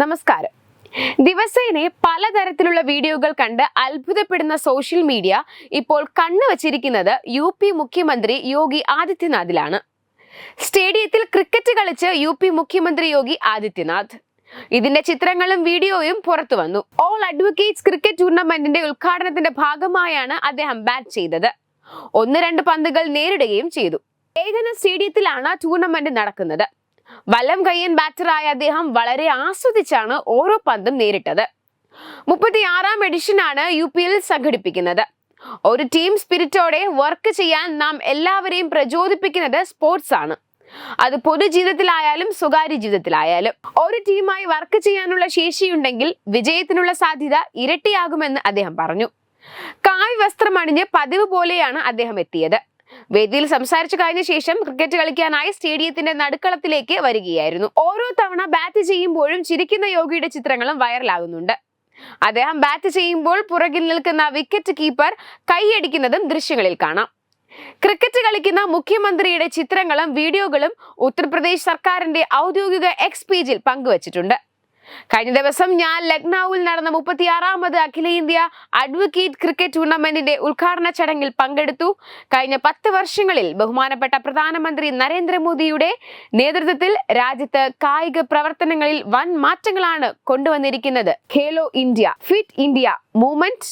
നമസ്കാരം. ദിവസേന പലതരത്തിലുള്ള വീഡിയോകൾ കണ്ട് അത്ഭുതപ്പെടുന്ന സോഷ്യൽ മീഡിയ ഇപ്പോൾ കണ്ണുവച്ചിരിക്കുന്നത് UP മുഖ്യമന്ത്രി യോഗി ആദിത്യനാഥിലാണ്. സ്റ്റേഡിയത്തിൽ ക്രിക്കറ്റ് കളിച്ച് UP മുഖ്യമന്ത്രി യോഗി ആദിത്യനാഥ്. ഇതിന്റെ ചിത്രങ്ങളും വീഡിയോയും പുറത്തു വന്നു. ഓൾ അഡ്വക്കേറ്റ്സ് ക്രിക്കറ്റ് ടൂർണമെന്റിന്റെ ഉദ്ഘാടനത്തിന്റെ ഭാഗമായാണ് അദ്ദേഹം ബാറ്റ് ചെയ്തത്. 1-2 പന്തുകൾ നേരിടുകയും ചെയ്തു. ഏകന സ്റ്റേഡിയത്തിലാണ് ടൂർണമെന്റ് നടക്കുന്നത്. വലം കയ്യൻ ബാറ്ററായ അദ്ദേഹം വളരെ ആസ്വദിച്ചാണ് ഓരോ പന്തും നേരിട്ടത്. 36ാം എഡിഷനാണ് UPL സംഘടിപ്പിക്കുന്നത്. ഒരു ടീം സ്പിരിറ്റോടെ വർക്ക് ചെയ്യാൻ നാം എല്ലാവരെയും പ്രചോദിപ്പിക്കുന്നത് സ്പോർട്സ് ആണ്. അത് പൊതുജീവിതത്തിലായാലും സ്വകാര്യ ജീവിതത്തിലായാലും ഒരു ടീമായി വർക്ക് ചെയ്യാനുള്ള ശേഷിയുണ്ടെങ്കിൽ വിജയത്തിനുള്ള സാധ്യത ഇരട്ടിയാകുമെന്ന് അദ്ദേഹം പറഞ്ഞു. കാവ്യ വസ്ത്രം അണിഞ്ഞ് പതിവ് പോലെയാണ് അദ്ദേഹം എത്തിയത്. വേദിയിൽ സംസാരിച്ചു കഴിഞ്ഞ ശേഷം ക്രിക്കറ്റ് കളിക്കാനായി സ്റ്റേഡിയത്തിന്റെ നടുക്കളത്തിലേക്ക് വരികയായിരുന്നു. ഓരോ തവണ ബാറ്റ് ചെയ്യുമ്പോഴും ചിരിക്കുന്ന യോഗിയുടെ ചിത്രങ്ങളും വൈറലാകുന്നുണ്ട്. അദ്ദേഹം ബാറ്റ് ചെയ്യുമ്പോൾ പുറകിൽ നിൽക്കുന്ന വിക്കറ്റ് കീപ്പർ കൈയടിക്കുന്നതും ദൃശ്യങ്ങളിൽ കാണാം. ക്രിക്കറ്റ് കളിക്കുന്ന മുഖ്യമന്ത്രിയുടെ ചിത്രങ്ങളും വീഡിയോകളും ഉത്തർപ്രദേശ് സർക്കാരിന്റെ ഔദ്യോഗിക X പേജിൽ പങ്കുവച്ചിട്ടുണ്ട്. കഴിഞ്ഞ ദിവസം ഞാൻ ലക്നൌവിൽ നടന്ന 36ാമത് അഖിലേന്ത്യ അഡ്വക്കേറ്റ് ക്രിക്കറ്റ് ടൂർണമെന്റിന്റെ ഉദ്ഘാടന ചടങ്ങിൽ പങ്കെടുത്തു. കഴിഞ്ഞ 10 വർഷങ്ങളിൽ ബഹുമാനപ്പെട്ട പ്രധാനമന്ത്രി നരേന്ദ്രമോദിയുടെ നേതൃത്വത്തിൽ രാജ്യത്ത് കായിക പ്രവർത്തനങ്ങളിൽ വൻ മാറ്റങ്ങളാണ് കൊണ്ടുവന്നിരിക്കുന്നത്. Khelo India, fit India movement,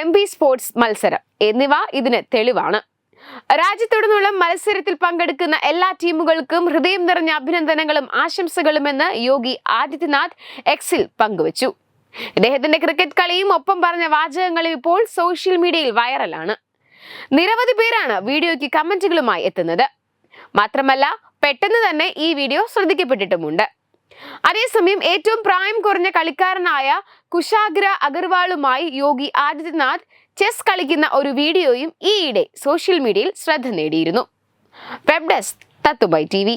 MP sports മത്സരം എന്നിവ ഇതിന് തെളിവാണ്. രാജ്യത്തുടനീളം മത്സരത്തിൽ പങ്കെടുക്കുന്ന എല്ലാ ടീമുകൾക്കും ഹൃദയം നിറഞ്ഞ അഭിനന്ദനങ്ങളും ആശംസകളുമെന്ന് യോഗി ആദിത്യനാഥ് Xൽ പങ്കുവച്ചു. ഇദ്ദേഹത്തിന്റെ ക്രിക്കറ്റ് കളിയും ഒപ്പം പറഞ്ഞ വാചകങ്ങളും ഇപ്പോൾ സോഷ്യൽ മീഡിയയിൽ വൈറലാണ്. നിരവധി പേരാണ് വീഡിയോയ്ക്ക് കമന്റുകളുമായി എത്തുന്നത്. മാത്രമല്ല പെട്ടെന്ന് തന്നെ ഈ വീഡിയോ ശ്രദ്ധിക്കപ്പെട്ടിട്ടുമുണ്ട്. അതേസമയം ഏറ്റവും പ്രായം കുറഞ്ഞ കളിക്കാരനായ കുശാഗ്ര അഗർവാളുമായി യോഗി ആദിത്യനാഥ് ചെസ് കളിക്കുന്ന ഒരു വീഡിയോയും ഈയിടെ സോഷ്യൽ മീഡിയയിൽ ശ്രദ്ധ നേടിയിരുന്നു. വെബ് ഡെസ്ക് തത്തുമൈ TV.